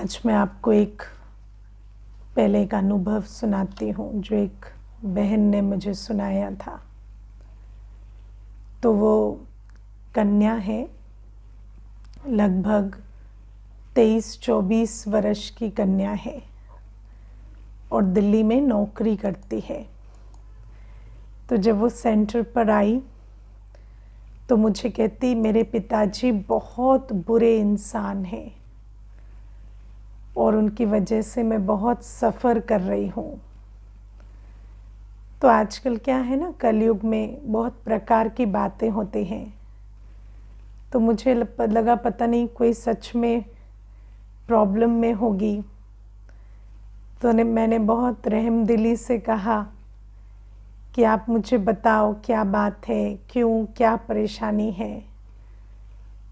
आज मैं आपको पहले एक अनुभव सुनाती हूँ जो एक बहन ने मुझे सुनाया था। तो वो कन्या है, लगभग 23-24 वर्ष की कन्या है और दिल्ली में नौकरी करती है। तो जब वो सेंटर पर आई तो मुझे कहती, मेरे पिताजी बहुत बुरे इंसान हैं और उनकी वजह से मैं बहुत सफ़र कर रही हूँ। तो आजकल क्या है ना, कलयुग में बहुत प्रकार की बातें होती हैं। तो मुझे लगा पता नहीं कोई सच में प्रॉब्लम में होगी। तो मैंने बहुत रहमदिली से कहा कि आप मुझे बताओ क्या बात है, क्यों, क्या परेशानी है।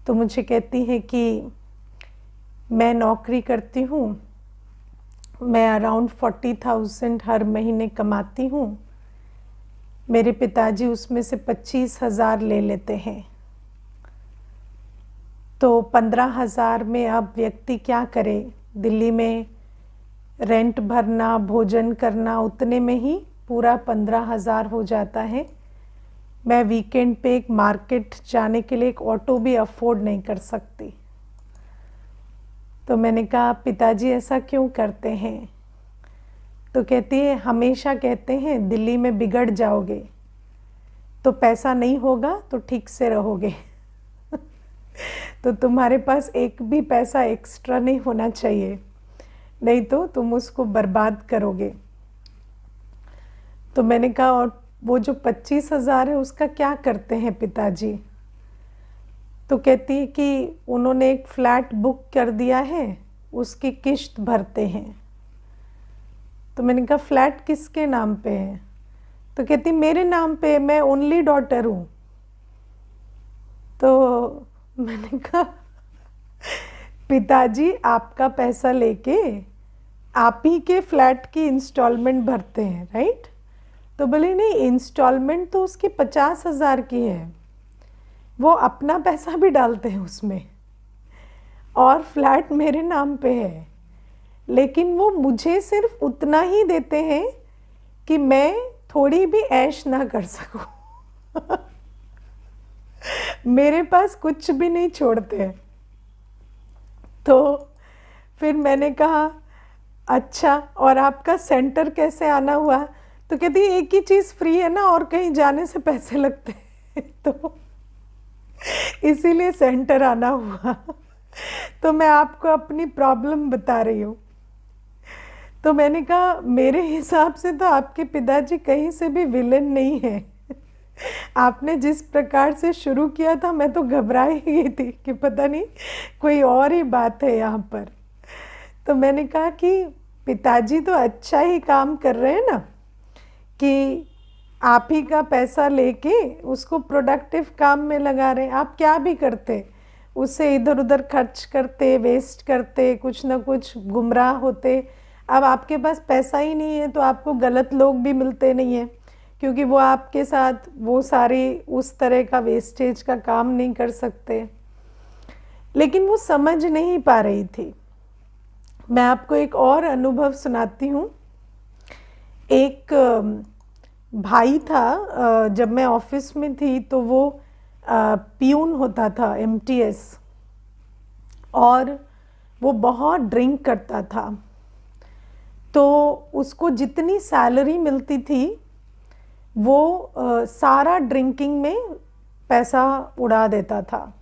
तो मुझे कहती है कि मैं नौकरी करती हूँ, मैं अराउंड 40,000 हर महीने कमाती हूँ। मेरे पिताजी उसमें से 25,000 ले लेते हैं। तो 15,000 में अब व्यक्ति क्या करे? दिल्ली में रेंट भरना, भोजन करना, उतने में ही पूरा 15,000 हो जाता है। मैं वीकेंड पे एक मार्केट जाने के लिए एक ऑटो भी अफोर्ड नहीं कर सकती। तो मैंने कहा, पिताजी ऐसा क्यों करते हैं? तो कहती है, हमेशा कहते हैं दिल्ली में बिगड़ जाओगे तो पैसा नहीं होगा तो ठीक से रहोगे। तो तुम्हारे पास एक भी पैसा एक्स्ट्रा नहीं होना चाहिए, नहीं तो तुम उसको बर्बाद करोगे। तो मैंने कहा, और वो जो 25,000 है उसका क्या करते हैं पिताजी? तो कहती है कि उन्होंने एक फ्लैट बुक कर दिया है, उसकी किश्त भरते हैं। तो मैंने कहा, फ्लैट किसके नाम पे है? तो कहती, मेरे नाम पे, मैं ओनली डॉटर हूँ। तो मैंने कहा, पिताजी आपका पैसा लेके आप ही के फ्लैट की इंस्टॉलमेंट भरते हैं, राइट? तो बोले, नहीं, इंस्टॉलमेंट तो उसकी 50,000 की है, वो अपना पैसा भी डालते हैं उसमें और फ्लैट मेरे नाम पे है, लेकिन वो मुझे सिर्फ उतना ही देते हैं कि मैं थोड़ी भी ऐश ना कर सकूं। मेरे पास कुछ भी नहीं छोड़ते हैं। तो फिर मैंने कहा, अच्छा, और आपका सेंटर कैसे आना हुआ? तो कहती, एक ही चीज़ फ्री है ना, और कहीं जाने से पैसे लगते हैं, तो इसीलिए सेंटर आना हुआ। तो मैं आपको अपनी प्रॉब्लम बता रही हूँ। तो मैंने कहा, मेरे हिसाब से तो आपके पिताजी कहीं से भी विलेन नहीं है। आपने जिस प्रकार से शुरू किया था, मैं तो घबरा ही गई थी कि पता नहीं कोई और ही बात है यहाँ पर। तो मैंने कहा कि पिताजी तो अच्छा ही काम कर रहे हैं ना, कि आप ही का पैसा लेके उसको प्रोडक्टिव काम में लगा रहे हैं। आप क्या भी करते, उससे इधर उधर खर्च करते, वेस्ट करते, कुछ ना कुछ गुमराह होते। अब आपके पास पैसा ही नहीं है तो आपको गलत लोग भी मिलते नहीं हैं, क्योंकि वो आपके साथ वो सारी उस तरह का वेस्टेज का काम नहीं कर सकते। लेकिन वो समझ नहीं पा रही थी। मैं आपको एक और अनुभव सुनाती हूँ। एक भाई था, जब मैं ऑफिस में थी तो वो पियून होता था, MTS, और वो बहुत ड्रिंक करता था। तो उसको जितनी सैलरी मिलती थी वो सारा ड्रिंकिंग में पैसा उड़ा देता था।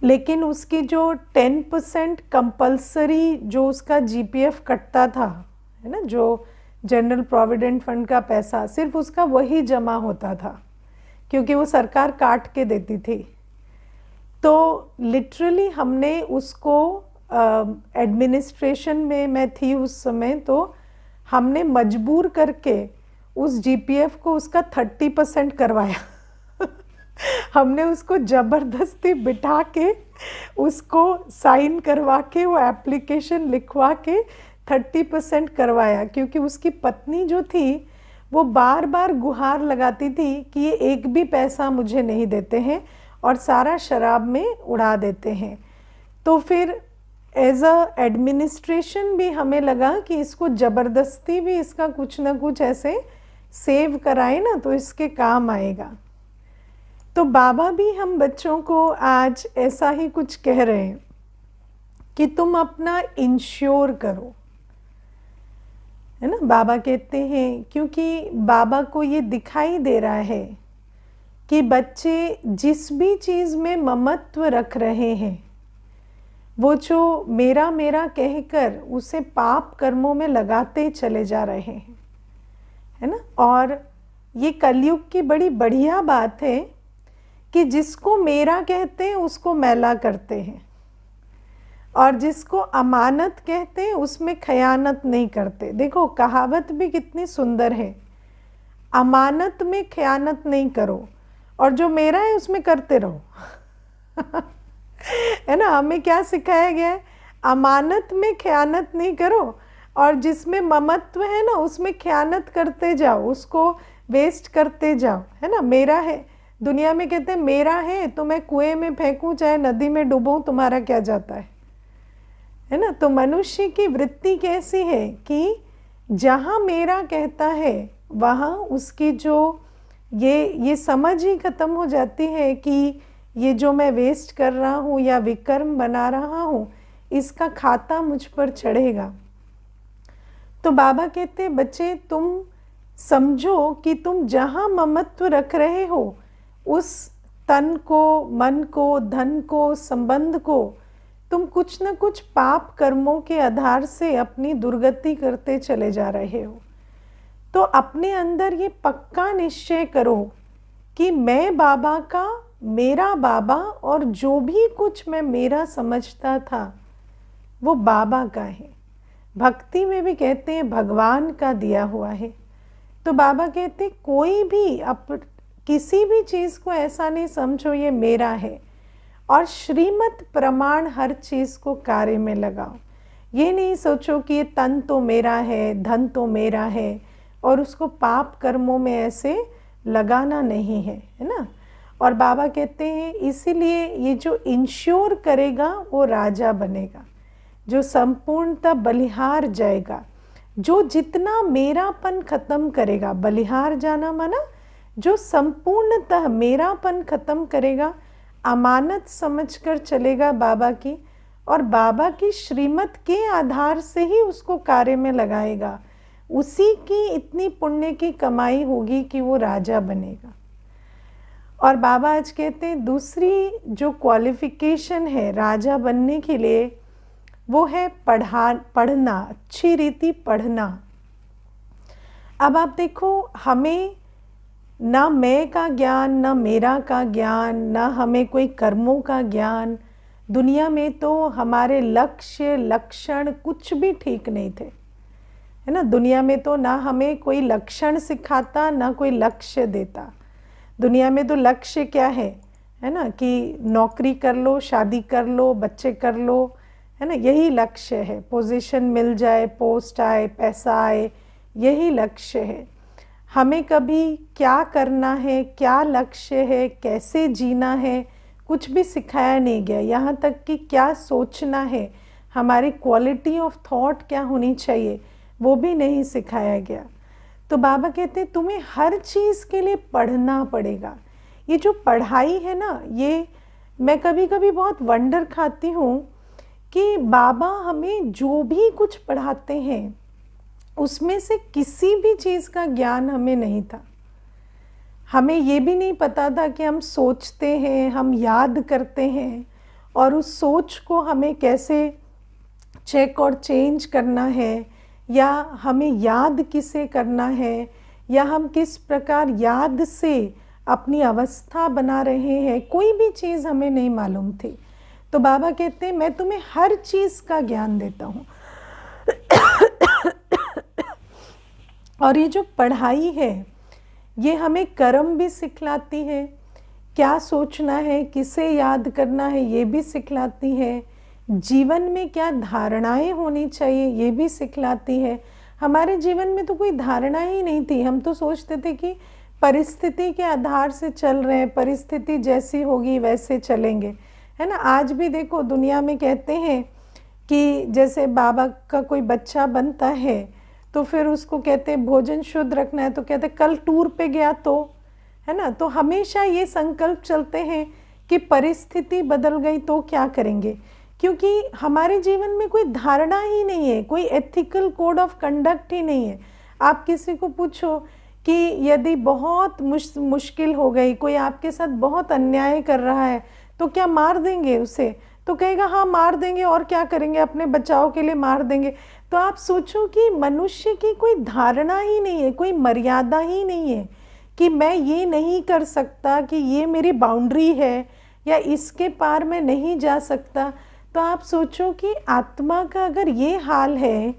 लेकिन उसकी जो 10% कंपल्सरी जो उसका GPF कटता था, है ना, जो जनरल प्रोविडेंट फंड का पैसा, सिर्फ उसका वही जमा होता था, क्योंकि वो सरकार काट के देती थी। तो लिटरली हमने उसको एडमिनिस्ट्रेशन में मैं थी उस समय, तो हमने मजबूर करके उस GPF को उसका 30% करवाया। हमने उसको ज़बरदस्ती बिठा के उसको साइन करवा के, वो एप्लीकेशन लिखवा के 30% करवाया, क्योंकि उसकी पत्नी जो थी वो बार बार गुहार लगाती थी कि ये एक भी पैसा मुझे नहीं देते हैं और सारा शराब में उड़ा देते हैं। तो फिर एज अ एडमिनिस्ट्रेशन भी हमें लगा कि इसको ज़बरदस्ती भी इसका कुछ ना कुछ ऐसे सेव कराए ना तो इसके काम आएगा। तो बाबा भी हम बच्चों को आज ऐसा ही कुछ कह रहे हैं कि तुम अपना इंश्योर करो, है ना। बाबा कहते हैं, क्योंकि बाबा को ये दिखाई दे रहा है कि बच्चे जिस भी चीज़ में ममत्व रख रहे हैं, वो जो मेरा मेरा कहकर उसे पाप कर्मों में लगाते चले जा रहे हैं, है ना। और ये कलयुग की बड़ी बढ़िया बात है कि जिसको मेरा कहते हैं उसको मैला करते हैं, और जिसको अमानत कहते हैं उसमें खयानत नहीं करते। देखो कहावत भी कितनी सुंदर है, अमानत में खयानत नहीं करो और जो मेरा है उसमें करते रहो है ना। हमें क्या सिखाया गया है, अमानत में खयानत नहीं करो, और जिसमें ममत्व है ना उसमें खयानत करते जाओ, उसको वेस्ट करते जाओ, है ना। मेरा है, दुनिया में कहते हैं मेरा है तो मैं कुएं में फेंकूं चाहे नदी में डूबूं, तुम्हारा क्या जाता है ना। तो मनुष्य की वृत्ति कैसी है कि जहाँ मेरा कहता है वहाँ उसकी जो ये समझ ही खत्म हो जाती है कि ये जो मैं वेस्ट कर रहा हूँ या विकर्म बना रहा हूँ इसका खाता मुझ पर चढ़ेगा। तो बाबा कहते हैं बच्चे तुम समझो कि तुम जहाँ ममत्व रख रहे हो उस तन को, मन को, धन को, संबंध को तुम कुछ न कुछ पाप कर्मों के आधार से अपनी दुर्गति करते चले जा रहे हो। तो अपने अंदर ये पक्का निश्चय करो कि मैं बाबा का, मेरा बाबा, और जो भी कुछ मैं मेरा समझता था वो बाबा का है। भक्ति में भी कहते हैं भगवान का दिया हुआ है। तो बाबा कहते हैं कोई भी किसी भी चीज़ को ऐसा नहीं समझो ये मेरा है, और श्रीमत प्रमाण हर चीज़ को कार्य में लगाओ। ये नहीं सोचो कि ये तन तो मेरा है, धन तो मेरा है, और उसको पाप कर्मों में ऐसे लगाना नहीं है, है ना। और बाबा कहते हैं इसीलिए ये जो इंश्योर करेगा वो राजा बनेगा, जो संपूर्णतः बलिहार जाएगा, जो जितना मेरापन खत्म करेगा। बलिहार जाना माना जो संपूर्णतः मेरापन खत्म करेगा, अमानत समझकर चलेगा बाबा की, और बाबा की श्रीमत के आधार से ही उसको कार्य में लगाएगा, उसी की इतनी पुण्य की कमाई होगी कि वो राजा बनेगा। और बाबा आज कहते हैं दूसरी जो क्वालिफिकेशन है राजा बनने के लिए वो है पढ़ना, अच्छी रीति पढ़ना। अब आप देखो हमें ना मैं का ज्ञान, ना मेरा का ज्ञान, ना हमें कोई कर्मों का ज्ञान, दुनिया में तो हमारे लक्ष्य लक्षण कुछ भी ठीक नहीं थे, है ना। दुनिया में तो ना हमें कोई लक्षण सिखाता ना कोई लक्ष्य देता। दुनिया में तो लक्ष्य क्या है ना, कि नौकरी कर लो, शादी कर लो, बच्चे कर लो, है ना, यही लक्ष्य है। पोजीशन मिल जाए, पोस्ट आए, पैसा आए, यही लक्ष्य है। हमें कभी क्या करना है, क्या लक्ष्य है, कैसे जीना है, कुछ भी सिखाया नहीं गया। यहाँ तक कि क्या सोचना है, हमारी क्वालिटी ऑफ थॉट क्या होनी चाहिए, वो भी नहीं सिखाया गया। तो बाबा कहते हैं तुम्हें हर चीज़ के लिए पढ़ना पड़ेगा। ये जो पढ़ाई है ना, ये मैं कभी कभी बहुत वंडर खाती हूँ कि बाबा हमें जो भी कुछ पढ़ाते हैं उसमें से किसी भी चीज़ का ज्ञान हमें नहीं था। हमें ये भी नहीं पता था कि हम सोचते हैं, हम याद करते हैं, और उस सोच को हमें कैसे चेक और चेंज करना है, या हमें याद किसे करना है, या हम किस प्रकार याद से अपनी अवस्था बना रहे हैं, कोई भी चीज़ हमें नहीं मालूम थी। तो बाबा कहते हैं मैं तुम्हें हर चीज़ का ज्ञान देता हूँ। और ये जो पढ़ाई है ये हमें कर्म भी सिखलाती है, क्या सोचना है, किसे याद करना है ये भी सिखलाती है, जीवन में क्या धारणाएं होनी चाहिए ये भी सिखलाती है। हमारे जीवन में तो कोई धारणा ही नहीं थी, हम तो सोचते थे कि परिस्थिति के आधार से चल रहे हैं, परिस्थिति जैसी होगी वैसे चलेंगे, है ना। आज भी देखो दुनिया में कहते हैं कि जैसे बाबा का कोई बच्चा बनता है तो फिर उसको कहते हैं भोजन शुद्ध रखना है, तो कहते हैं कल टूर पे गया तो, है ना। तो हमेशा ये संकल्प चलते हैं कि परिस्थिति बदल गई तो क्या करेंगे, क्योंकि हमारे जीवन में कोई धारणा ही नहीं है, कोई एथिकल कोड ऑफ कंडक्ट ही नहीं है। आप किसी को पूछो कि यदि बहुत मुश्किल हो गई, कोई आपके साथ बहुत अन्याय कर रहा है, तो क्या मार देंगे उसे? तो कहेगा हाँ मार देंगे, और क्या करेंगे, अपने बचाव के लिए मार देंगे। तो आप सोचो कि मनुष्य की कोई धारणा ही नहीं है, कोई मर्यादा ही नहीं है कि मैं ये नहीं कर सकता, कि ये मेरी बाउंड्री है या इसके पार मैं नहीं जा सकता। तो आप सोचो कि आत्मा का अगर ये हाल है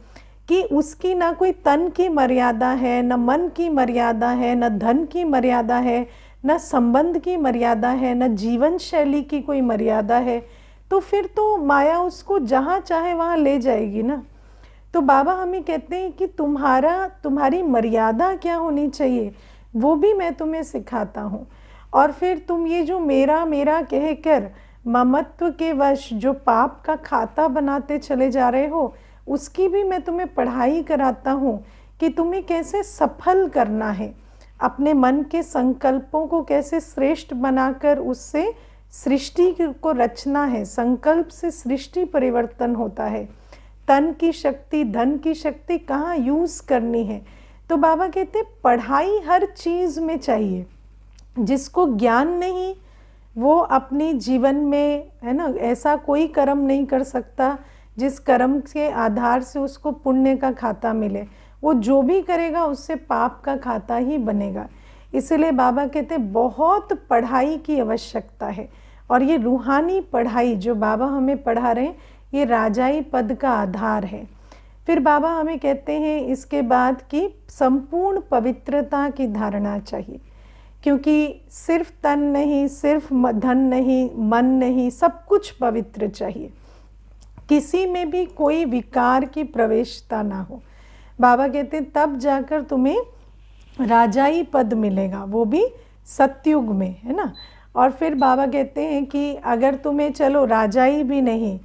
कि उसकी ना कोई तन की मर्यादा है, न मन की मर्यादा है, न धन की मर्यादा है, न संबंध की मर्यादा है, न जीवन शैली की कोई मर्यादा है, तो फिर तो माया उसको जहाँ चाहे वहाँ ले जाएगी ना। तो बाबा हमें कहते हैं कि तुम्हारी मर्यादा क्या होनी चाहिए वो भी मैं तुम्हें सिखाता हूँ। और फिर तुम ये जो मेरा मेरा कहकर ममत्व के वश जो पाप का खाता बनाते चले जा रहे हो, उसकी भी मैं तुम्हें पढ़ाई कराता हूँ कि तुम्हें कैसे सफल करना है, अपने मन के संकल्पों को कैसे श्रेष्ठ बनाकर उससे सृष्टि को रचना है। संकल्प से सृष्टि परिवर्तन होता है। तन की शक्ति, धन की शक्ति कहाँ यूज़ करनी है। तो बाबा कहते पढ़ाई हर चीज़ में चाहिए। जिसको ज्ञान नहीं वो अपने जीवन में, है ना, ऐसा कोई कर्म नहीं कर सकता जिस कर्म के आधार से उसको पुण्य का खाता मिले। वो जो भी करेगा उससे पाप का खाता ही बनेगा। इसलिए बाबा कहते बहुत पढ़ाई की आवश्यकता है। और ये रूहानी पढ़ाई जो बाबा हमें पढ़ा रहे हैं, ये राजाई पद का आधार है। फिर बाबा हमें कहते हैं इसके बाद कि संपूर्ण पवित्रता की धारणा चाहिए, क्योंकि सिर्फ तन नहीं, सिर्फ धन नहीं, मन नहीं, सब कुछ पवित्र चाहिए। किसी में भी कोई विकार की प्रवेशता ना हो। बाबा कहते हैं तब जाकर तुम्हें राजाई पद मिलेगा, वो भी सतयुग में, है ना। और फिर बाबा कहते हैं कि अगर तुम्हें चलो राजाई भी नहीं,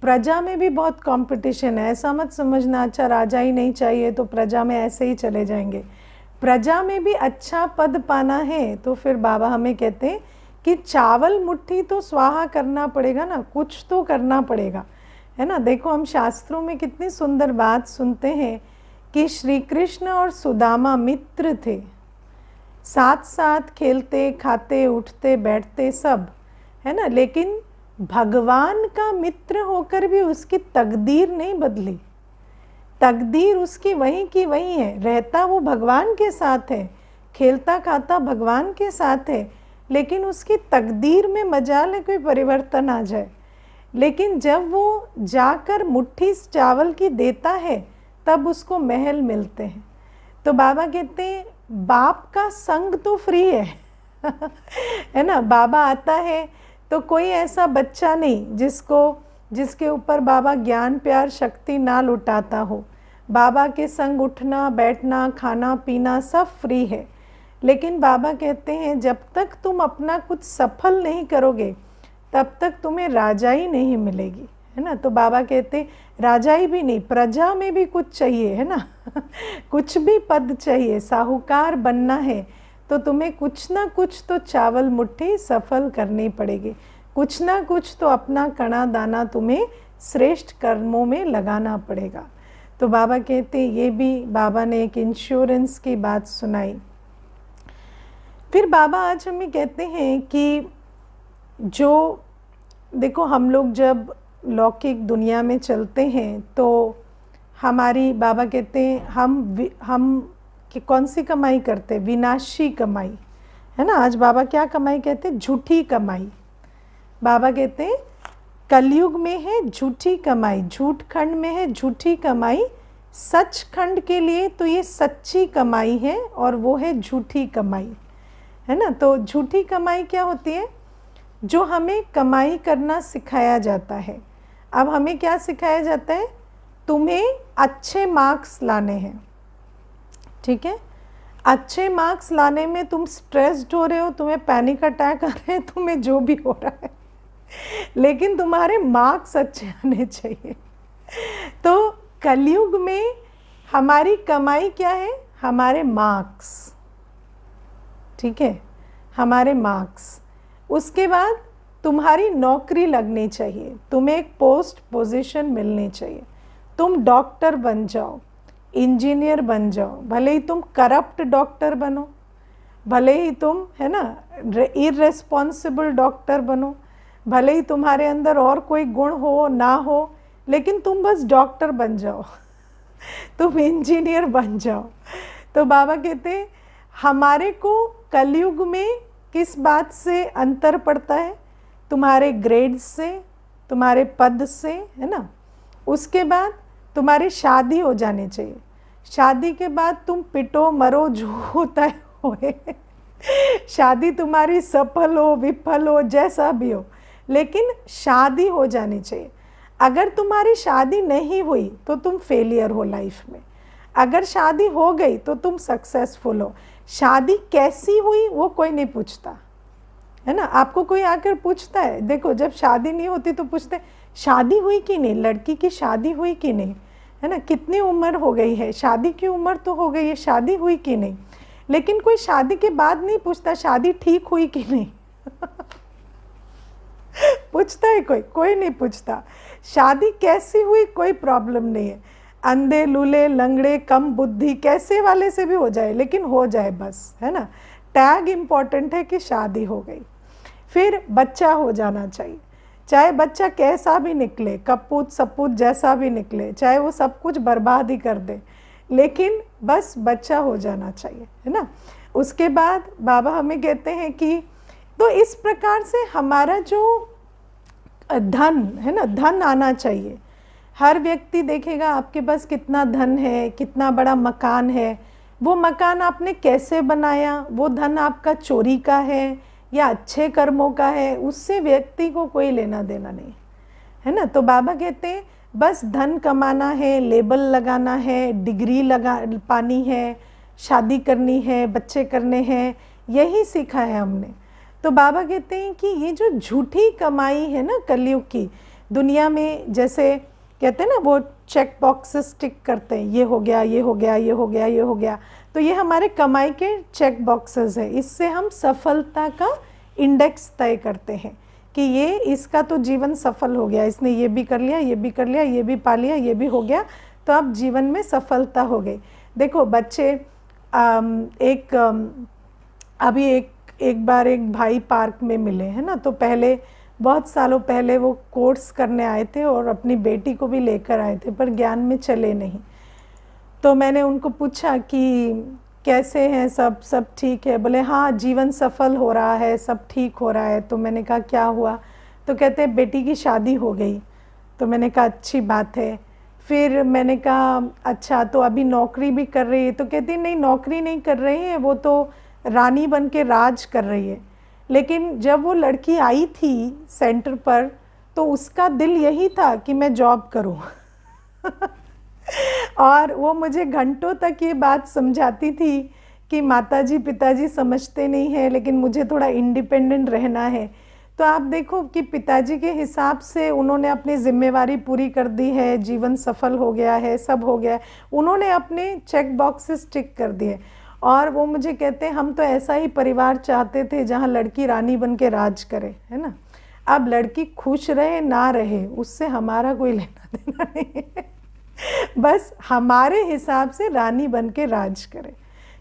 प्रजा में भी बहुत कंपटीशन है। ऐसा मत समझना अच्छा राजा ही नहीं चाहिए तो प्रजा में ऐसे ही चले जाएंगे। प्रजा में भी अच्छा पद पाना है तो फिर बाबा हमें कहते हैं कि चावल मुट्ठी तो स्वाहा करना पड़ेगा ना, कुछ तो करना पड़ेगा, है ना। देखो हम शास्त्रों में कितनी सुंदर बात सुनते हैं कि श्री कृष्ण और सुदामा मित्र थे, साथ साथ खेलते खाते उठते बैठते सब, है ना। लेकिन भगवान का मित्र होकर भी उसकी तकदीर नहीं बदली। तकदीर उसकी वहीं की वहीं है, रहता वो भगवान के साथ है, खेलता खाता भगवान के साथ है, लेकिन उसकी तकदीर में मजाल है कोई परिवर्तन आ जाए। लेकिन जब वो जाकर मुट्ठी चावल की देता है तब उसको महल मिलते हैं। तो बाबा कहते हैं बाप का संग तो फ्री है है ना। बाबा आता है तो कोई ऐसा बच्चा नहीं जिसके ऊपर बाबा ज्ञान प्यार शक्ति ना लुटाता हो। बाबा के संग उठना बैठना खाना पीना सब फ्री है। लेकिन बाबा कहते हैं जब तक तुम अपना कुछ सफल नहीं करोगे तब तक तुम्हें राजाई नहीं मिलेगी, है ना। तो बाबा कहते राजाई भी नहीं, प्रजा में भी कुछ चाहिए, है ना कुछ भी पद चाहिए। साहूकार बनना है तो तुम्हें कुछ ना कुछ तो चावल मुट्ठी सफल करनी पड़ेगी, कुछ ना कुछ तो अपना कणा दाना तुम्हें श्रेष्ठ कर्मों में लगाना पड़ेगा। तो बाबा कहते ये भी बाबा ने एक इंश्योरेंस की बात सुनाई। फिर बाबा आज हमें कहते हैं कि जो देखो हम लोग जब लौकिक दुनिया में चलते हैं तो हमारी, बाबा कहते हैं हम कि कौन सी कमाई करते, विनाशी कमाई, है ना। आज बाबा क्या कमाई कहते हैं, झूठी कमाई। बाबा कहते हैं कलयुग में है झूठी कमाई, झूठ खंड में है झूठी कमाई, सच खंड के लिए तो ये सच्ची कमाई है और वो है झूठी कमाई, है ना। तो झूठी कमाई क्या होती है, जो हमें कमाई करना सिखाया जाता है। अब हमें क्या सिखाया जाता है, तुम्हें अच्छे मार्क्स लाने हैं, ठीक है। अच्छे मार्क्स लाने में तुम स्ट्रेस्ड हो रहे हो, तुम्हें पैनिक अटैक आ रहे हैं, तुम्हें जो भी हो रहा है, लेकिन तुम्हारे मार्क्स अच्छे आने चाहिए, तो कलयुग में हमारी कमाई क्या है? हमारे मार्क्स, ठीक है, हमारे मार्क्स। उसके बाद तुम्हारी नौकरी लगनी चाहिए, तुम्हें एक पोस्ट पोजीशन मिलनी चाहिए, तुम डॉक्टर बन जाओ, इंजीनियर बन जाओ, भले ही तुम करप्ट डॉक्टर बनो, भले ही तुम, है ना, इररेस्पॉन्सिबल डॉक्टर बनो, भले ही तुम्हारे अंदर और कोई गुण हो ना हो, लेकिन तुम बस डॉक्टर बन जाओ, तुम इंजीनियर बन जाओ। तो बाबा कहते हैं हमारे को कलयुग में किस बात से अंतर पड़ता है? तुम्हारे ग्रेड्स से, तुम्हारे पद से, है ना। उसके बाद तुम्हारी शादी हो जानी चाहिए, शादी के बाद तुम पिटो मरो जो होता है होए, शादी तुम्हारी सफल हो विफल हो जैसा भी हो, लेकिन शादी हो जानी चाहिए। अगर तुम्हारी शादी नहीं हुई तो तुम फेलियर हो लाइफ में, अगर शादी हो गई तो तुम सक्सेसफुल हो। शादी कैसी हुई वो कोई नहीं पूछता, है ना। आपको कोई आकर पूछता है? देखो, जब शादी नहीं होती तो पूछते शादी हुई कि नहीं, लड़की की शादी हुई कि नहीं, है ना, कितनी उम्र हो गई है, शादी की उम्र तो हो गई है, शादी हुई कि नहीं। लेकिन कोई शादी के बाद नहीं पूछता शादी ठीक हुई कि नहीं। पूछता है कोई? कोई नहीं पूछता। शादी कैसी हुई कोई प्रॉब्लम नहीं है, अंधे लूले लंगड़े कम बुद्धि कैसे वाले से भी हो जाए, लेकिन हो जाए बस, है ना। टैग इम्पॉर्टेंट है कि शादी हो गई। फिर बच्चा हो जाना चाहिए, चाहे बच्चा कैसा भी निकले, कपूत सपूत जैसा भी निकले, चाहे वो सब कुछ बर्बाद ही कर दे, लेकिन बस बच्चा हो जाना चाहिए, है ना। उसके बाद बाबा हमें कहते हैं कि तो इस प्रकार से हमारा जो धन है ना, धन आना चाहिए। हर व्यक्ति देखेगा आपके पास कितना धन है, कितना बड़ा मकान है, वो मकान आपने कैसे बनाया, वो धन आपका चोरी का है या अच्छे कर्मों का है, उससे व्यक्ति को कोई लेना देना नहीं, है ना। तो बाबा कहते हैं बस धन कमाना है, लेबल लगाना है, डिग्री पानी है, शादी करनी है, बच्चे करने हैं, यही सीखा है हमने। तो बाबा कहते हैं कि ये जो झूठी कमाई है ना कलयुग की दुनिया में, जैसे कहते हैं ना वो चेक बॉक्सेस टिक करते हैं, ये हो गया, ये हो गया, ये हो गया, ये हो गया, तो ये हमारे कमाई के चेक बॉक्सेस है। इससे हम सफलता का इंडेक्स तय करते हैं कि ये इसका तो जीवन सफल हो गया, इसने ये भी कर लिया, ये भी कर लिया, ये भी पा लिया, ये भी हो गया, तो अब जीवन में सफलता हो गई। देखो बच्चे अभी एक बार एक भाई पार्क में मिले, है ना। तो पहले बहुत सालों पहले वो कोर्स करने आए थे और अपनी बेटी को भी लेकर आए थे, पर ज्ञान में चले नहीं। तो मैंने उनको पूछा कि कैसे हैं सब ठीक है? बोले हाँ, जीवन सफल हो रहा है, सब ठीक हो रहा है। तो मैंने कहा क्या हुआ? तो कहते हैं बेटी की शादी हो गई। तो मैंने कहा अच्छी बात है। फिर मैंने कहा अच्छा, तो अभी नौकरी भी कर रही है? तो कहती नहीं, नौकरी नहीं कर रही है, वो तो रानी बन के राज कर रही है। लेकिन जब वो लड़की आई थी सेंटर पर तो उसका दिल यही था कि मैं जॉब करूं। और वो मुझे घंटों तक ये बात समझाती थी कि माताजी पिताजी समझते नहीं हैं, लेकिन मुझे थोड़ा इंडिपेंडेंट रहना है। तो आप देखो कि पिताजी के हिसाब से उन्होंने अपनी जिम्मेवारी पूरी कर दी है, जीवन सफल हो गया है, सब हो गया है, उन्होंने अपने चेक बॉक्सेस टिक कर दिए। और वो मुझे कहते हैं हम तो ऐसा ही परिवार चाहते थे जहाँ लड़की रानी बन के राज करे, है ना। अब लड़की खुश रहे ना रहे उससे हमारा कोई लेना देना नहीं है। बस हमारे हिसाब से रानी बन के राज करे,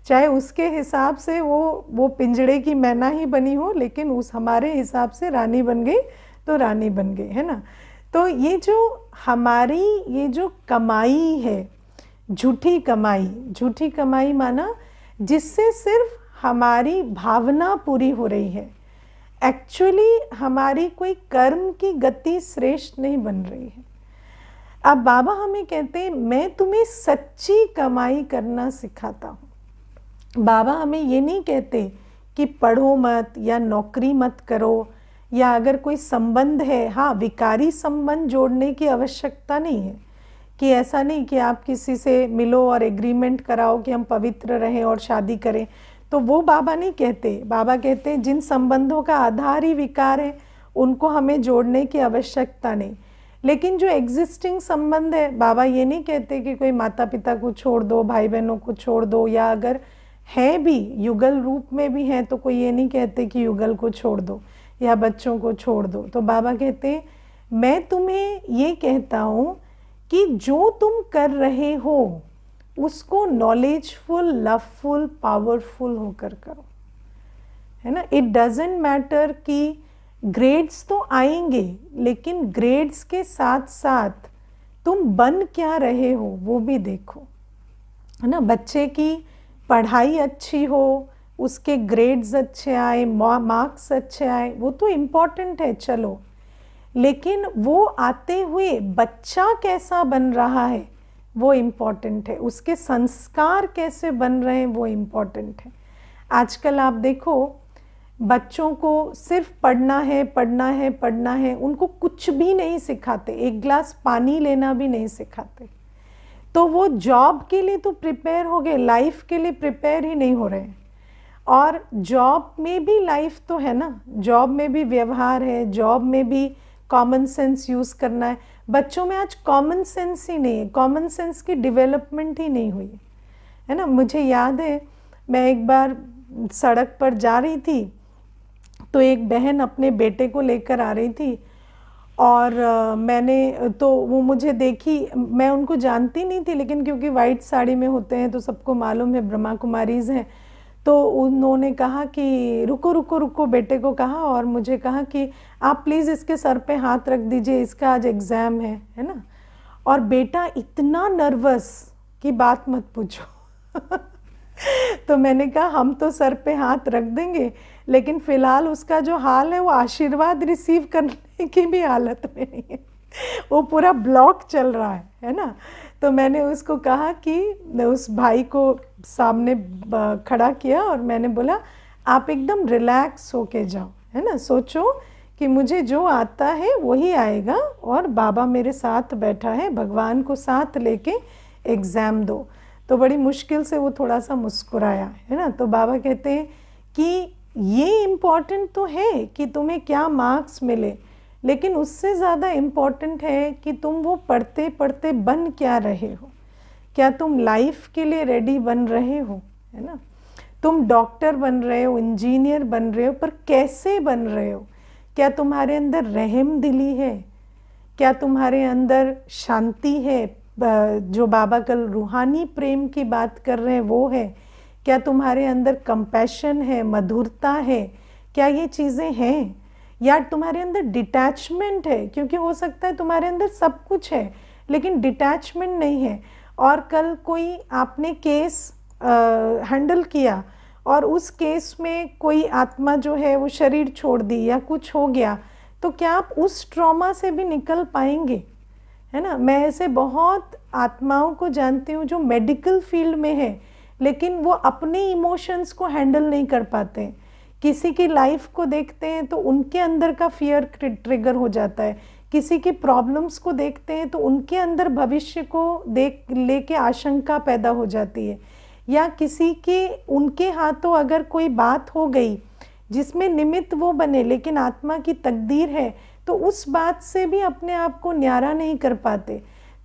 चाहे उसके हिसाब से वो पिंजड़े की मैना ही बनी हो, लेकिन उस हमारे हिसाब से रानी बन गई तो रानी बन गई, है ना। तो ये जो हमारी ये जो कमाई है, झूठी कमाई माना जिससे सिर्फ हमारी भावना पूरी हो रही है, एक्चुअली हमारी कोई कर्म की गति श्रेष्ठ नहीं बन रही है। अब बाबा हमें कहते हैं मैं तुम्हें सच्ची कमाई करना सिखाता हूँ। बाबा हमें ये नहीं कहते कि पढ़ो मत या नौकरी मत करो, या अगर कोई संबंध है, हाँ विकारी संबंध जोड़ने की आवश्यकता नहीं है, कि ऐसा नहीं कि आप किसी से मिलो और एग्रीमेंट कराओ कि हम पवित्र रहें और शादी करें, तो वो बाबा नहीं कहते। बाबा कहते हैं जिन संबंधों का आधार ही विकार है उनको हमें जोड़ने की आवश्यकता नहीं, लेकिन जो एग्जिस्टिंग संबंध है, बाबा ये नहीं कहते कि कोई माता पिता को छोड़ दो, भाई बहनों को छोड़ दो, या अगर है भी युगल रूप में भी है तो कोई ये नहीं कहते कि युगल को छोड़ दो या बच्चों को छोड़ दो। तो बाबा कहते हैं मैं तुम्हें ये कहता हूँ कि जो तुम कर रहे हो उसको नॉलेजफुल, लवफुल, पावरफुल होकर करो, है ना। इट डजेंट मैटर कि ग्रेड्स तो आएंगे, लेकिन ग्रेड्स के साथ साथ तुम बन क्या रहे हो वो भी देखो, है ना। बच्चे की पढ़ाई अच्छी हो, उसके ग्रेड्स अच्छे आए, मार्क्स अच्छे आए, वो तो इम्पॉर्टेंट है, चलो, लेकिन वो आते हुए बच्चा कैसा बन रहा है वो इम्पॉर्टेंट है, उसके संस्कार कैसे बन रहे हैं वो इम्पॉर्टेंट है। आजकल आप देखो बच्चों को सिर्फ पढ़ना है, पढ़ना है, पढ़ना है, उनको कुछ भी नहीं सिखाते, एक गिलास पानी लेना भी नहीं सिखाते। तो वो जॉब के लिए तो प्रिपेयर हो गए, लाइफ के लिए प्रिपेयर ही नहीं हो रहे हैं। और जॉब में भी लाइफ तो है ना, जॉब में भी व्यवहार है, जॉब में भी कॉमन सेंस यूज़ करना है। बच्चों में आज कॉमन सेंस ही नहीं है, कॉमन सेंस की डेवलपमेंट ही नहीं हुई है ना। मुझे याद है मैं एक बार सड़क पर जा रही थी तो एक बहन अपने बेटे को लेकर आ रही थी और मैंने तो वो मुझे देखी, मैं उनको जानती नहीं थी, लेकिन क्योंकि वाइट साड़ी में होते हैं तो सबको मालूम है ब्रह्मा कुमारीज़ हैं, तो उन्होंने कहा कि रुको रुको रुको, बेटे को कहा और मुझे कहा कि आप प्लीज़ इसके सर पे हाथ रख दीजिए, इसका आज एग्ज़ाम है ना। और बेटा इतना नर्वस कि बात मत पूछो तो मैंने कहा हम तो सर पे हाथ रख देंगे, लेकिन फ़िलहाल उसका जो हाल है वो आशीर्वाद रिसीव करने की भी हालत में नहीं है, वो पूरा ब्लॉक चल रहा है ना। तो मैंने उसको कहा कि उस भाई को सामने खड़ा किया और मैंने बोला आप एकदम रिलैक्स होके जाओ, है ना, सोचो कि मुझे जो आता है वही आएगा और बाबा मेरे साथ बैठा है, भगवान को साथ लेके एग्ज़ाम दो। तो बड़ी मुश्किल से वो थोड़ा सा मुस्कुराया, है ना। तो बाबा कहते हैं कि ये इम्पॉर्टेंट तो है कि तुम्हें क्या मार्क्स मिले, लेकिन उससे ज़्यादा इम्पॉर्टेंट है कि तुम वो पढ़ते पढ़ते बन क्या रहे हो, क्या तुम लाइफ के लिए रेडी बन रहे हो, है ना। तुम डॉक्टर बन रहे हो, इंजीनियर बन रहे हो, पर कैसे बन रहे हो? क्या तुम्हारे अंदर रहम दिली है? क्या तुम्हारे अंदर शांति है, जो बाबा कल रूहानी प्रेम की बात कर रहे हैं वो है? क्या तुम्हारे अंदर कंपैशन है, मधुरता है? क्या ये चीज़ें हैं? या तुम्हारे अंदर डिटैचमेंट है? क्योंकि हो सकता है तुम्हारे अंदर सब कुछ है लेकिन डिटैचमेंट नहीं है, और कल कोई आपने केस हैंडल किया और उस केस में कोई आत्मा जो है वो शरीर छोड़ दी या कुछ हो गया, तो क्या आप उस ट्रॉमा से भी निकल पाएंगे, है ना। मैं ऐसे बहुत आत्माओं को जानती हूँ जो मेडिकल फील्ड में है, लेकिन वो अपने इमोशंस को हैंडल नहीं कर पाते हैं। किसी की लाइफ को देखते हैं तो उनके अंदर का फियर ट्रिगर हो जाता है, किसी की प्रॉब्लम्स को देखते हैं तो उनके अंदर भविष्य को देख लेके आशंका पैदा हो जाती है, या किसी के उनके हाथों अगर कोई बात हो गई जिसमें निमित्त वो बने लेकिन आत्मा की तकदीर है, तो उस बात से भी अपने आप को न्यारा नहीं कर पाते।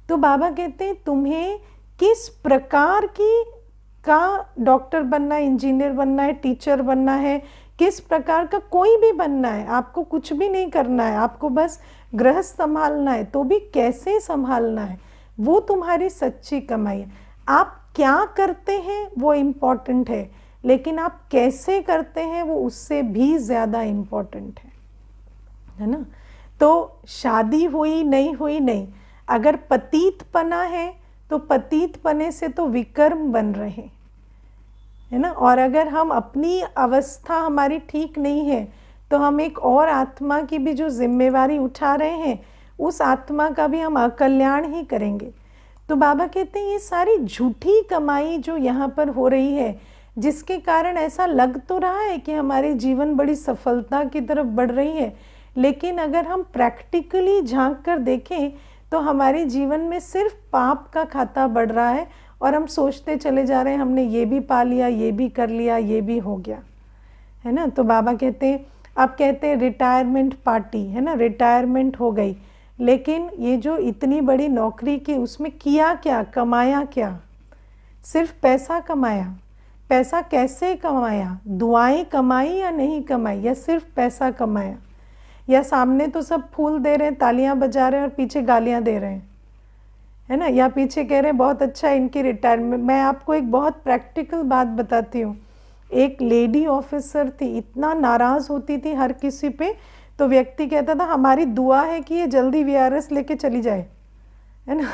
तो बाबा कहते हैं तुम्हें किस प्रकार की का डॉक्टर बनना है, इंजीनियर बनना है, टीचर बनना है, किस प्रकार का कोई भी बनना है, आपको कुछ भी नहीं करना है, आपको बस गृहस्थ संभालना है, तो भी कैसे संभालना है वो तुम्हारी सच्ची कमाई है। आप क्या करते हैं वो इम्पॉर्टेंट है, लेकिन आप कैसे करते हैं वो उससे भी ज़्यादा इम्पॉर्टेंट है ना। तो शादी हुई नहीं हुई नहीं, अगर पतित पना है तो पतित पने से तो विकर्म बन रहे, है ना। और अगर हम अपनी अवस्था हमारी ठीक नहीं है तो हम एक और आत्मा की भी जो जिम्मेवारी उठा रहे हैं, उस आत्मा का भी हम अकल्याण ही करेंगे। तो बाबा कहते हैं ये सारी झूठी कमाई जो यहाँ पर हो रही है, जिसके कारण ऐसा लग तो रहा है कि हमारे जीवन बड़ी सफलता की तरफ बढ़ रही है, लेकिन अगर हम प्रैक्टिकली झांक कर देखें तो हमारे जीवन में सिर्फ पाप का खाता बढ़ रहा है और हम सोचते चले जा रहे हैं हमने ये भी पा लिया, ये भी कर लिया, ये भी हो गया, है ना। तो बाबा कहते हैं, आप कहते हैं रिटायरमेंट पार्टी, है ना, रिटायरमेंट हो गई, लेकिन ये जो इतनी बड़ी नौकरी की, उसमें किया क्या, कमाया क्या? सिर्फ पैसा कमाया। पैसा कैसे कमाया? दुआएं कमाई या नहीं कमाई, या सिर्फ पैसा कमाया? या सामने तो सब फूल दे रहे हैं, तालियां बजा रहे हैं और पीछे गालियां दे रहे हैं, है ना? या पीछे कह रहे हैं बहुत अच्छा इनकी रिटायरमेंट। मैं आपको एक बहुत प्रैक्टिकल बात बताती हूँ। एक लेडी ऑफिसर थी, इतना नाराज़ होती थी हर किसी पे, तो व्यक्ति कहता था हमारी दुआ है कि ये जल्दी वीआरएस लेके चली जाए, है ना,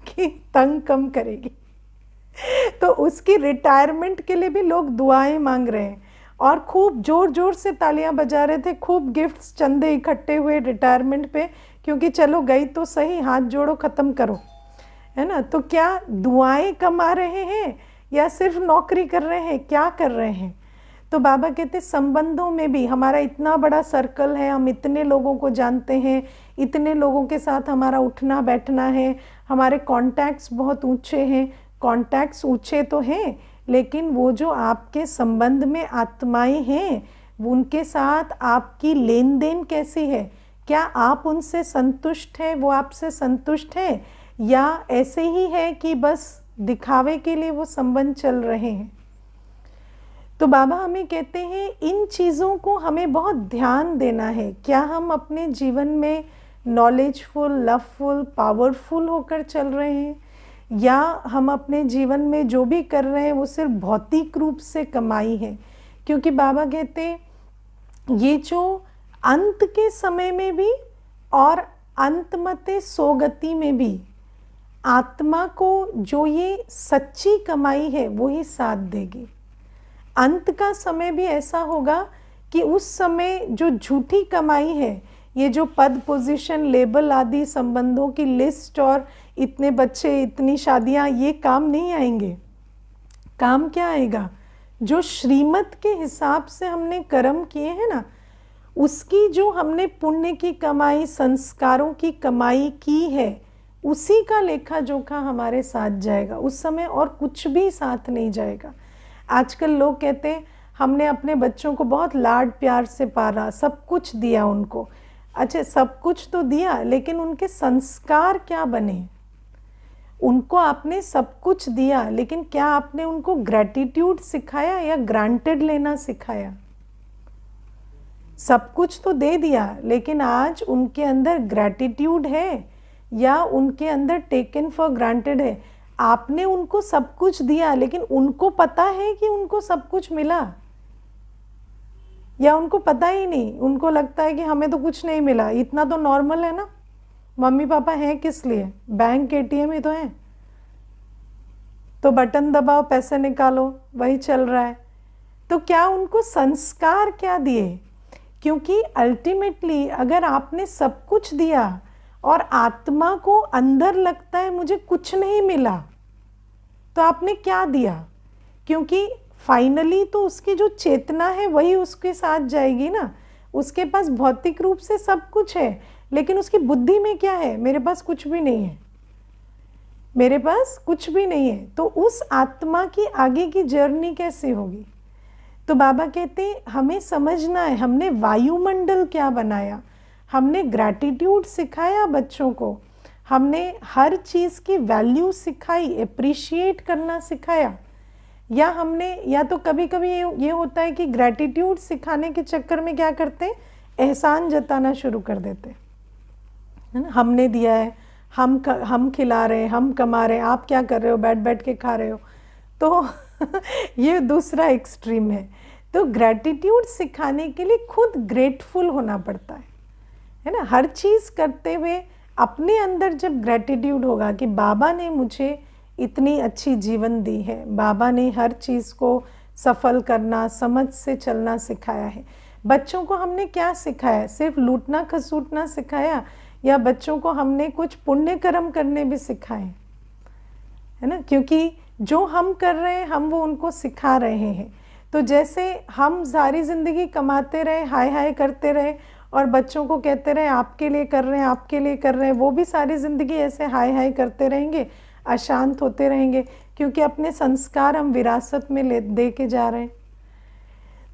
कि तंग कम करेगी। तो उसकी रिटायरमेंट के लिए भी लोग दुआएं मांग रहे हैं और खूब जोर जोर से तालियां बजा रहे थे, खूब गिफ्ट्स चंदे इकट्ठे हुए रिटायरमेंट पे, क्योंकि चलो गई तो सही, हाथ जोड़ो ख़त्म करो, है ना? तो क्या दुआएं कमा रहे हैं या सिर्फ नौकरी कर रहे हैं, क्या कर रहे हैं? तो बाबा कहते संबंधों में भी हमारा इतना बड़ा सर्कल है, हम इतने लोगों को जानते हैं, इतने लोगों के साथ हमारा उठना बैठना है, हमारे कॉन्टैक्ट्स बहुत ऊंचे हैं। कॉन्टैक्ट्स ऊंचे तो हैं, लेकिन वो जो आपके संबंध में आत्माएं हैं, उनके साथ आपकी लेन देन कैसी है? क्या आप उनसे संतुष्ट हैं, वो आपसे संतुष्ट हैं, या ऐसे ही है कि बस दिखावे के लिए वो संबंध चल रहे हैं? तो बाबा हमें कहते हैं इन चीज़ों को हमें बहुत ध्यान देना है। क्या हम अपने जीवन में नॉलेजफुल, लवफुल, पावरफुल होकर चल रहे हैं, या हम अपने जीवन में जो भी कर रहे हैं वो सिर्फ भौतिक रूप से कमाई है? क्योंकि बाबा कहते ये जो अंत के समय में भी और अंतमते सोगति में भी आत्मा को जो ये सच्ची कमाई है वो ही साथ देगी। अंत का समय भी ऐसा होगा कि उस समय जो झूठी कमाई है, ये जो पद, पोजीशन, लेबल आदि, संबंधों की लिस्ट और इतने बच्चे, इतनी शादियां, ये काम नहीं आएंगे। काम क्या आएगा? जो श्रीमत के हिसाब से हमने कर्म किए हैं ना, उसकी जो हमने पुण्य की कमाई, संस्कारों की कमाई की है, उसी का लेखा जोखा हमारे साथ जाएगा। उस समय और कुछ भी साथ नहीं जाएगा। आजकल लोग कहते हैं हमने अपने बच्चों को बहुत लाड प्यार से पाला, सब कुछ दिया उनको। अच्छा, सब कुछ तो दिया, लेकिन उनके संस्कार क्या बने? उनको आपने सब कुछ दिया, लेकिन क्या आपने उनको ग्रैटिट्यूड सिखाया या ग्रांटेड लेना सिखाया? सब कुछ तो दे दिया, लेकिन आज उनके अंदर ग्रैटिट्यूड है या उनके अंदर टेकन फॉर ग्रांटेड है? आपने उनको सब कुछ दिया, लेकिन उनको पता है कि उनको सब कुछ मिला, या उनको पता ही नहीं? उनको लगता है कि हमें तो कुछ नहीं मिला, इतना तो नॉर्मल है ना, मम्मी पापा हैं किस लिए, बैंक एटीएम ही तो है, तो बटन दबाओ पैसे निकालो, वही चल रहा है। तो क्या उनको संस्कार क्या दिए? क्योंकि अल्टीमेटली अगर आपने सब कुछ दिया और आत्मा को अंदर लगता है मुझे कुछ नहीं मिला, तो आपने क्या दिया? क्योंकि फाइनली तो उसकी जो चेतना है वही उसके साथ जाएगी ना। उसके पास भौतिक रूप से सब कुछ है, लेकिन उसकी बुद्धि में क्या है? मेरे पास कुछ भी नहीं है, मेरे पास कुछ भी नहीं है। तो उस आत्मा की आगे की जर्नी कैसे होगी? तो बाबा कहते हमें समझना है हमने वायुमंडल क्या बनाया। हमने ग्रैटिट्यूड सिखाया बच्चों को, हमने हर चीज़ की वैल्यू सिखाई, अप्रिशिएट करना सिखाया, या हमने, या तो कभी कभी ये होता है कि ग्रैटिट्यूड सिखाने के चक्कर में क्या करते हैं, एहसान जताना शुरू कर देते हैं, है ना? हमने दिया है, हम खिला रहे हैं, हम कमा रहे हैं, आप क्या कर रहे हो, बैठ बैठ के खा रहे हो। तो ये दूसरा एक्सट्रीम है। तो ग्रैटिट्यूड सिखाने के लिए खुद ग्रेटफुल होना पड़ता है ना? हर चीज़ करते हुए अपने अंदर जब ग्रैटिट्यूड होगा कि बाबा ने मुझे इतनी अच्छी जीवन दी है, बाबा ने हर चीज़ को सफल करना, समझ से चलना सिखाया है। बच्चों को हमने क्या सिखाया? सिर्फ लूटना खसूटना सिखाया, या बच्चों को हमने कुछ पुण्य कर्म करने भी सिखाए, है ना? क्योंकि जो हम कर रहे हैं हम वो उनको सिखा रहे हैं। तो जैसे हम सारी ज़िंदगी कमाते रहे, हाय हाय करते रहे और बच्चों को कहते रहे आपके लिए कर रहे हैं, आपके लिए कर रहे हैं, वो भी सारी ज़िंदगी ऐसे हाय हाय करते रहेंगे, अशांत होते रहेंगे, क्योंकि अपने संस्कार हम विरासत में दे के जा रहे हैं।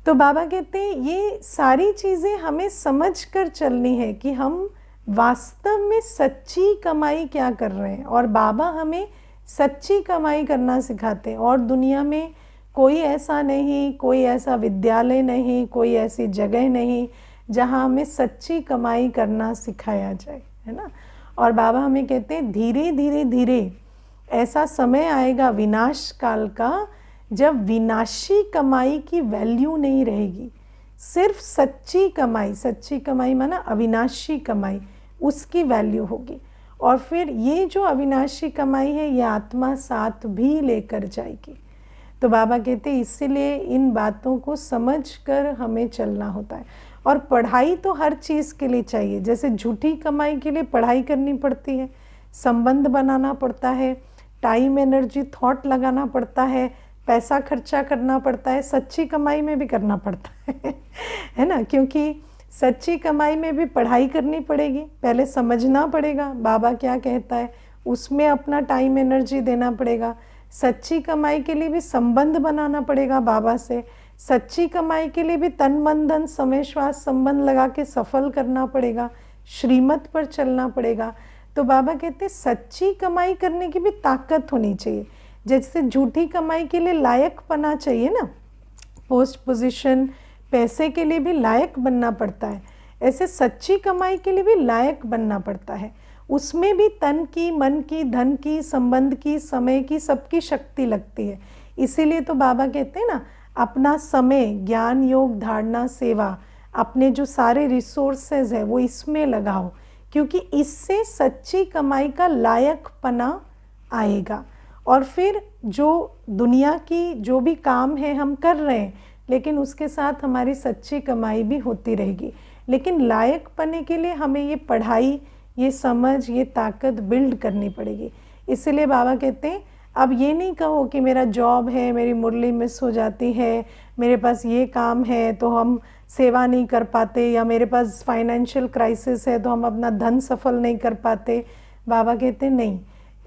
तो बाबा कहते हैं ये सारी चीज़ें हमें समझ कर चलनी है कि हम वास्तव में सच्ची कमाई क्या कर रहे हैं। और बाबा हमें सच्ची कमाई करना सिखाते हैं। और दुनिया में कोई ऐसा नहीं, कोई ऐसा विद्यालय नहीं, कोई ऐसी जगह नहीं जहाँ हमें सच्ची कमाई करना सिखाया जाए, है ना। और बाबा हमें कहते हैं धीरे धीरे धीरे ऐसा समय आएगा विनाश काल का, जब विनाशी कमाई की वैल्यू नहीं रहेगी, सिर्फ सच्ची कमाई माना अविनाशी कमाई, उसकी वैल्यू होगी। और फिर ये जो अविनाशी कमाई है ये आत्मा साथ भी लेकर जाएगी। तो बाबा कहते हैं इसीलिए इन बातों को समझकर हमें चलना होता है। और पढ़ाई तो हर चीज़ के लिए चाहिए। जैसे झूठी कमाई के लिए पढ़ाई करनी पड़ती है, संबंध बनाना पड़ता है, टाइम, एनर्जी, थॉट लगाना पड़ता है, पैसा खर्चा करना पड़ता है। सच्ची कमाई में भी करना पड़ता है ना, क्योंकि सच्ची कमाई में भी पढ़ाई करनी पड़ेगी, पहले समझना पड़ेगा बाबा क्या कहता है, उसमें अपना टाइम, एनर्जी देना पड़ेगा। सच्ची कमाई के लिए भी संबंध बनाना पड़ेगा बाबा से। सच्ची कमाई के लिए भी तन मन धन समय श्वास संबंध लगा के सफल करना पड़ेगा, श्रीमत पर चलना पड़ेगा। तो बाबा कहते हैं सच्ची कमाई करने की भी ताकत होनी चाहिए। जैसे झूठी कमाई के लिए लायकपना चाहिए ना, पोस्ट पोजीशन, पैसे के लिए भी लायक बनना पड़ता है, ऐसे सच्ची कमाई के लिए भी लायक बनना पड़ता है। उसमें भी तन की, मन की, धन की, संबंध की, समय की, सबकी शक्ति लगती है। इसीलिए तो बाबा कहते हैं ना, अपना समय, ज्ञान, योग, धारणा, सेवा, अपने जो सारे रिसोर्सेज है वो इसमें लगाओ, क्योंकि इससे सच्ची कमाई का लायकपना आएगा। और फिर जो दुनिया की जो भी काम है हम कर रहे हैं, लेकिन उसके साथ हमारी सच्ची कमाई भी होती रहेगी। लेकिन लायक बनने के लिए हमें ये पढ़ाई, ये समझ, ये ताकत बिल्ड करनी पड़ेगी। इसलिए बाबा कहते हैं अब ये नहीं कहो कि मेरा जॉब है, मेरी मुरली मिस हो जाती है, मेरे पास ये काम है तो हम सेवा नहीं कर पाते, या मेरे पास फाइनेंशियल क्राइसिस है तो हम अपना धन सफल नहीं कर पाते। बाबा कहते हैं नहीं,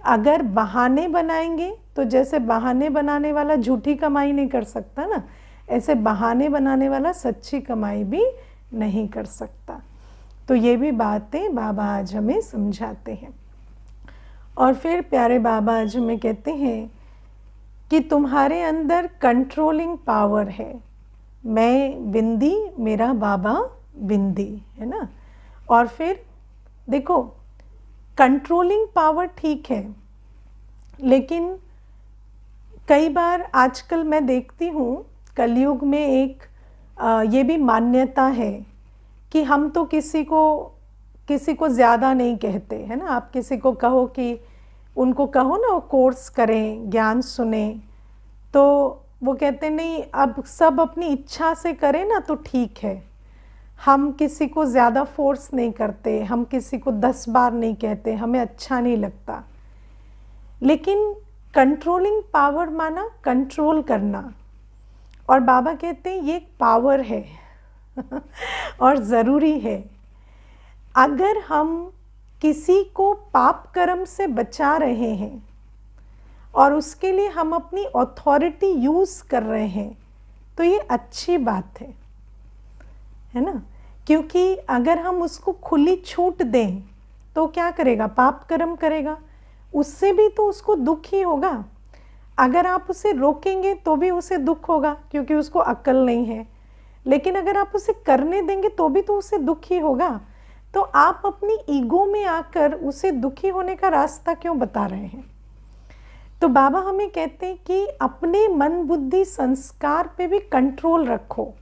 अगर बहाने बनाएंगे तो जैसे बहाने बनाने वाला झूठी कमाई नहीं कर सकता ना, ऐसे बहाने बनाने वाला सच्ची कमाई भी नहीं कर सकता। तो ये भी बातें बाबा आज हमें समझाते हैं। और फिर प्यारे बाबा आज हमें कहते हैं कि तुम्हारे अंदर कंट्रोलिंग पावर है। मैं बिंदी, मेरा बाबा बिंदी, है ना। और फिर देखो, कंट्रोलिंग पावर ठीक है, लेकिन कई बार आजकल मैं देखती हूँ कलयुग में एक ये भी मान्यता है कि हम तो किसी को ज़्यादा नहीं कहते, है ना। आप किसी को कहो कि उनको कहो ना वो कोर्स करें, ज्ञान सुने, तो वो कहते नहीं, अब सब अपनी इच्छा से करें ना तो ठीक है। हम किसी को ज़्यादा फोर्स नहीं करते, हम किसी को 10 बार नहीं कहते, हमें अच्छा नहीं लगता। लेकिन कंट्रोलिंग पावर माना कंट्रोल करना, और बाबा कहते हैं ये एक पावर है और ज़रूरी है। अगर हम किसी को पाप कर्म से बचा रहे हैं और उसके लिए हम अपनी अथॉरिटी यूज़ कर रहे हैं तो ये अच्छी बात है ना। क्योंकि अगर हम उसको खुली छूट दें तो क्या करेगा, पाप कर्म करेगा, उससे भी तो उसको दुख ही होगा। अगर आप उसे रोकेंगे तो भी उसे दुख होगा क्योंकि उसको अक्ल नहीं है, लेकिन अगर आप उसे करने देंगे तो भी तो उसे दुख ही होगा। तो आप अपनी ईगो में आकर उसे दुखी होने का रास्ता क्यों बता रहे हैं। तो बाबा हमें कहते हैं कि अपने मन, बुद्धि, संस्कार पे भी कंट्रोल रखो।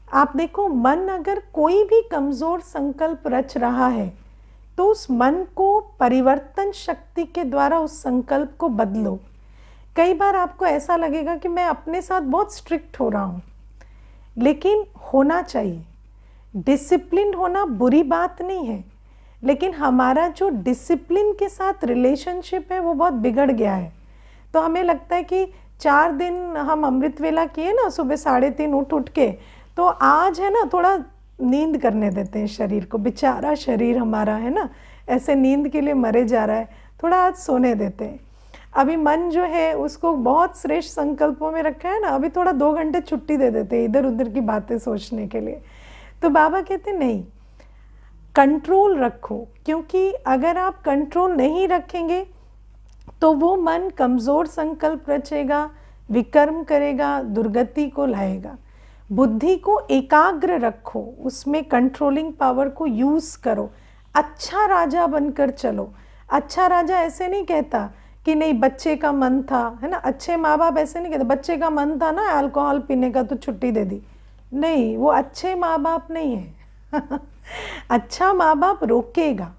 आप देखो, मन अगर कोई भी कमज़ोर संकल्प रच रहा है तो उस मन को परिवर्तन शक्ति के द्वारा उस संकल्प को बदलो। कई बार आपको ऐसा लगेगा कि मैं अपने साथ बहुत स्ट्रिक्ट हो रहा हूँ, लेकिन होना चाहिए। डिसिप्लिन होना बुरी बात नहीं है, लेकिन हमारा जो डिसिप्लिन के साथ रिलेशनशिप है वो बहुत बिगड़ गया है। तो हमें लगता है कि 4 दिन हम अमृत वेला किए ना, सुबह 3:30 उठ के, तो आज है ना थोड़ा नींद करने देते हैं शरीर को। बेचारा शरीर हमारा है ना, ऐसे नींद के लिए मरे जा रहा है, थोड़ा आज सोने देते हैं। अभी मन जो है उसको बहुत श्रेष्ठ संकल्पों में रखा है ना, अभी थोड़ा 2 घंटे छुट्टी दे देते हैं इधर उधर की बातें सोचने के लिए। तो बाबा कहते नहीं, कंट्रोल रखो, क्योंकि अगर आप कंट्रोल नहीं रखेंगे तो वो मन कमज़ोर संकल्प रचेगा, विकर्म करेगा, दुर्गति को लाएगा। बुद्धि को एकाग्र रखो, उसमें कंट्रोलिंग पावर को यूज़ करो, अच्छा राजा बनकर चलो। अच्छा राजा ऐसे नहीं कहता कि नहीं बच्चे का मन था, है ना, अच्छे माँ बाप ऐसे नहीं कहते बच्चे का मन था ना अल्कोहल पीने का तो छुट्टी दे दी। नहीं, वो अच्छे माँ बाप नहीं है। अच्छा माँ बाप रोकेगा।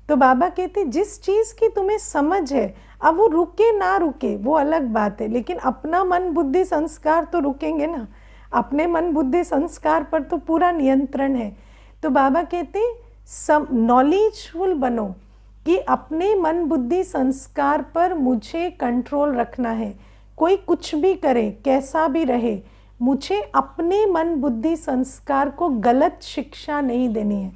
तो बाबा कहते जिस चीज़ की तुम्हें समझ है, अब वो रुके ना रुके वो अलग बात है, लेकिन अपना मन बुद्धि संस्कार तो रुकेंगे ना, अपने मन बुद्धि संस्कार पर तो पूरा नियंत्रण है। तो बाबा कहते सब नॉलेजफुल बनो कि अपने मन बुद्धि संस्कार पर मुझे कंट्रोल रखना है। कोई कुछ भी करे, कैसा भी रहे, मुझे अपने मन बुद्धि संस्कार को गलत शिक्षा नहीं देनी है।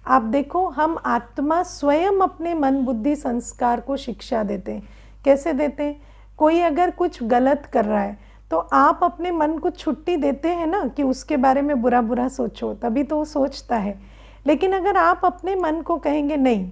आप देखो, हम आत्मा स्वयं अपने मन बुद्धि संस्कार को शिक्षा देते हैं। कैसे देते हैं? कोई अगर कुछ गलत कर रहा है तो आप अपने मन को छुट्टी देते हैं ना कि उसके बारे में बुरा बुरा सोचो, तभी तो वो सोचता है। लेकिन अगर आप अपने मन को कहेंगे नहीं,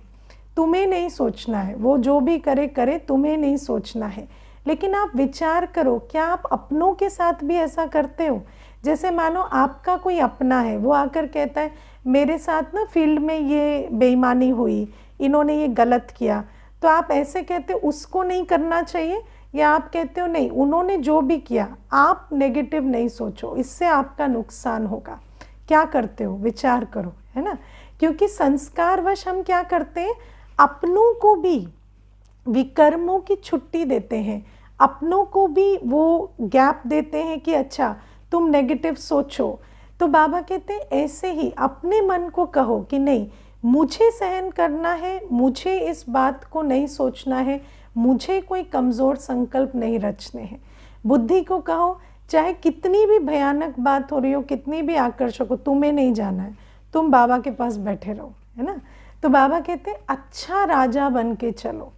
तुम्हें नहीं सोचना है, वो जो भी करे करे, तुम्हें नहीं सोचना है, लेकिन आप विचार करो क्या आप अपनों के साथ भी ऐसा करते हो? जैसे मानो आपका कोई अपना है, वो आकर कहता है मेरे साथ ना फील्ड में ये बेईमानी हुई, इन्होंने ये गलत किया, तो आप ऐसे कहते हो उसको नहीं करना चाहिए, या आप कहते हो नहीं उन्होंने जो भी किया, आप नेगेटिव नहीं सोचो, इससे आपका नुकसान होगा। क्या करते हो? विचार करो, है ना। क्योंकि संस्कारवश हम क्या करते हैं, अपनों को भी विकर्मों की छुट्टी देते हैं, अपनों को भी वो गैप देते हैं कि अच्छा तुम नेगेटिव सोचो। तो बाबा कहते हैं ऐसे ही अपने मन को कहो कि नहीं, मुझे सहन करना है, मुझे इस बात को नहीं सोचना है, मुझे कोई कमज़ोर संकल्प नहीं रचने हैं। बुद्धि को कहो चाहे कितनी भी भयानक बात हो रही हो, कितनी भी आकर्षक हो, तुम्हें नहीं जाना है, तुम बाबा के पास बैठे रहो, है ना। तो बाबा कहते अच्छा राजा बन के चलो।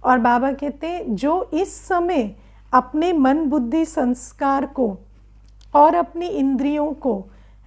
और बाबा कहते जो इस समय अपने मन बुद्धि संस्कार को और अपनी इंद्रियों को,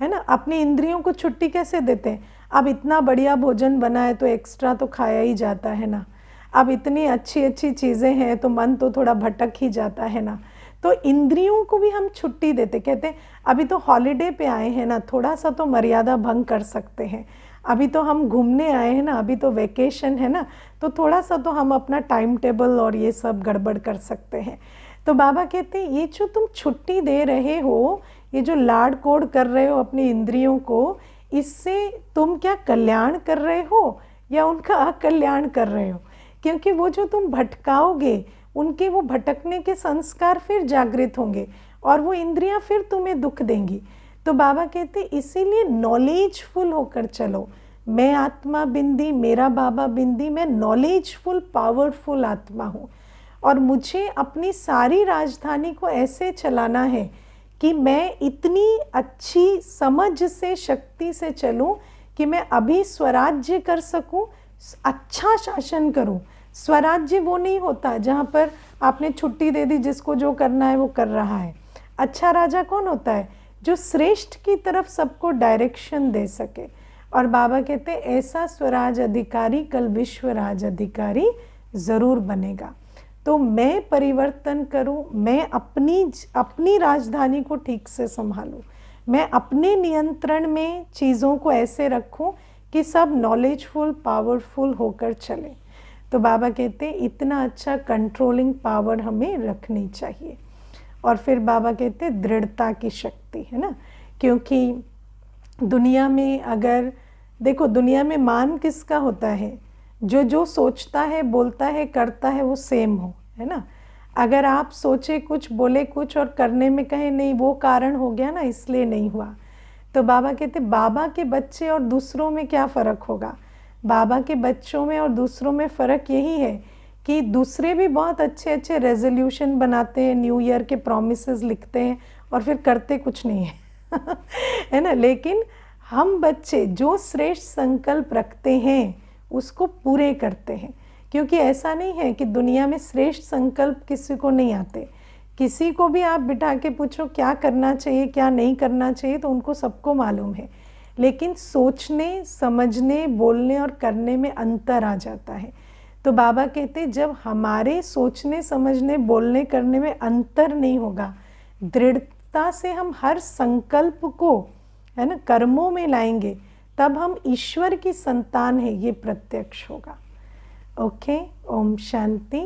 है ना, अपनी इंद्रियों को छुट्टी कैसे देते हैं? अब इतना बढ़िया भोजन बना है तो एक्स्ट्रा तो खाया ही जाता है ना, अब इतनी अच्छी अच्छी चीज़ें हैं तो मन तो थोड़ा भटक ही जाता है ना। तो इंद्रियों को भी हम छुट्टी देते, कहते हैं अभी तो हॉलीडे पे आए हैं ना, थोड़ा सा तो मर्यादा भंग कर सकते हैं, अभी तो हम घूमने आए हैं ना, अभी तो वेकेशन है ना, तो थोड़ा सा तो हम अपना टाइम टेबल और ये सब गड़बड़ कर सकते हैं। तो बाबा कहते हैं ये जो तुम छुट्टी दे रहे हो, ये जो लाड़ कोड़ कर रहे हो अपनी इंद्रियों को, इससे तुम क्या कल्याण कर रहे हो या उनका अकल्याण कर रहे हो? क्योंकि वो जो तुम भटकाओगे, उनके वो भटकने के संस्कार फिर जागृत होंगे और वो इंद्रियां फिर तुम्हें दुख देंगी। तो बाबा कहते इसीलिए नॉलेजफुल होकर चलो। मैं आत्मा बिंदी, मेरा बाबा बिंदी, मैं नॉलेजफुल पावरफुल आत्मा हूँ और मुझे अपनी सारी राजधानी को ऐसे चलाना है कि मैं इतनी अच्छी समझ से, शक्ति से चलूं कि मैं अभी स्वराज्य कर सकूं, अच्छा शासन करूं। स्वराज्य वो नहीं होता जहाँ पर आपने छुट्टी दे दी, जिसको जो करना है वो कर रहा है। अच्छा राजा कौन होता है? जो श्रेष्ठ की तरफ सबको डायरेक्शन दे सके। और बाबा कहते हैं ऐसा स्वराज अधिकारी कल विश्व राज अधिकारी ज़रूर बनेगा। तो मैं परिवर्तन करूं, मैं अपनी राजधानी को ठीक से संभालूं, मैं अपने नियंत्रण में चीज़ों को ऐसे रखूं कि सब नॉलेजफुल पावरफुल होकर चले। तो बाबा कहते हैं इतना अच्छा कंट्रोलिंग पावर हमें रखनी चाहिए। और फिर बाबा कहते हैं दृढ़ता की शक्ति, है ना। क्योंकि दुनिया में अगर देखो, दुनिया में मान किसका होता है? जो जो सोचता है, बोलता है, करता है वो सेम हो, है ना। अगर आप सोचे कुछ, बोले कुछ और करने में कहे नहीं वो कारण हो गया ना, इसलिए नहीं हुआ। तो बाबा कहते बाबा के बच्चे और दूसरों में क्या फ़र्क होगा? बाबा के बच्चों में और दूसरों में फ़र्क यही है कि दूसरे भी बहुत अच्छे अच्छे रेजोल्यूशन बनाते हैं, न्यू ईयर के प्रॉमिसेस लिखते हैं और फिर करते कुछ नहीं है है ना। लेकिन हम बच्चे जो श्रेष्ठ संकल्प रखते हैं उसको पूरे करते हैं। क्योंकि ऐसा नहीं है कि दुनिया में श्रेष्ठ संकल्प किसी को नहीं आते। किसी को भी आप बिठा के पूछो क्या करना चाहिए क्या नहीं करना चाहिए तो उनको सबको मालूम है। लेकिन सोचने, समझने, बोलने और करने में अंतर आ जाता है। तो बाबा कहते जब हमारे सोचने, समझने, बोलने, करने में अंतर नहीं होगा, दृढ़ता से हम हर संकल्प को, है ना, कर्मों में लाएंगे, तब हम ईश्वर की संतान है ये प्रत्यक्ष होगा। ओके, ओम शांति।